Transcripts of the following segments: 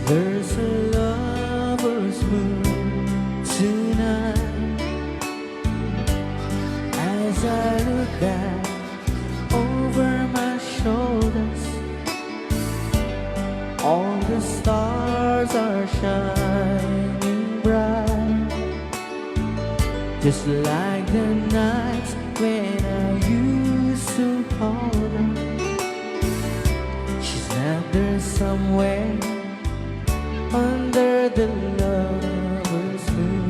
There's a lover's moon tonight. As I look back over my shoulders, all the stars are shining bright, just like the nights when I used to hold her. She's out there somewhere under the lover's moon.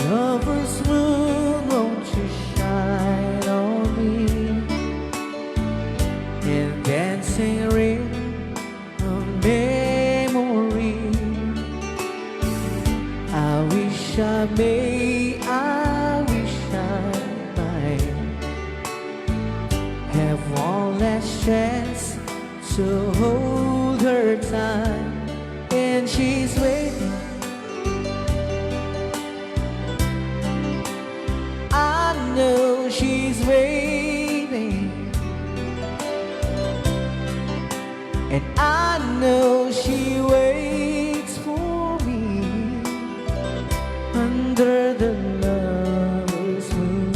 Lover's moon, won't you shine on me in dancing ring of memory? I wish I may, I wish I might have one last chance to hold her tight, and she's waiting. I know she's waiting, and I know she waits for me under the lover's moon.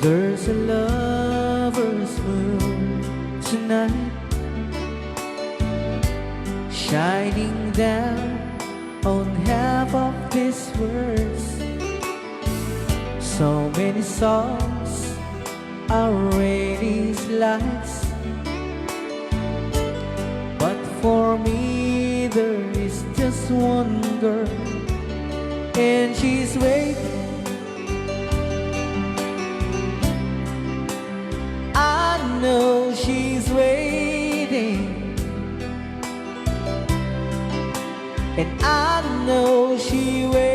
There's a lover's moon tonight, shining down on half of this world. So many songs are raining lights, but for me there is just one girl, and she's waiting. I know she's waiting, and I know she waits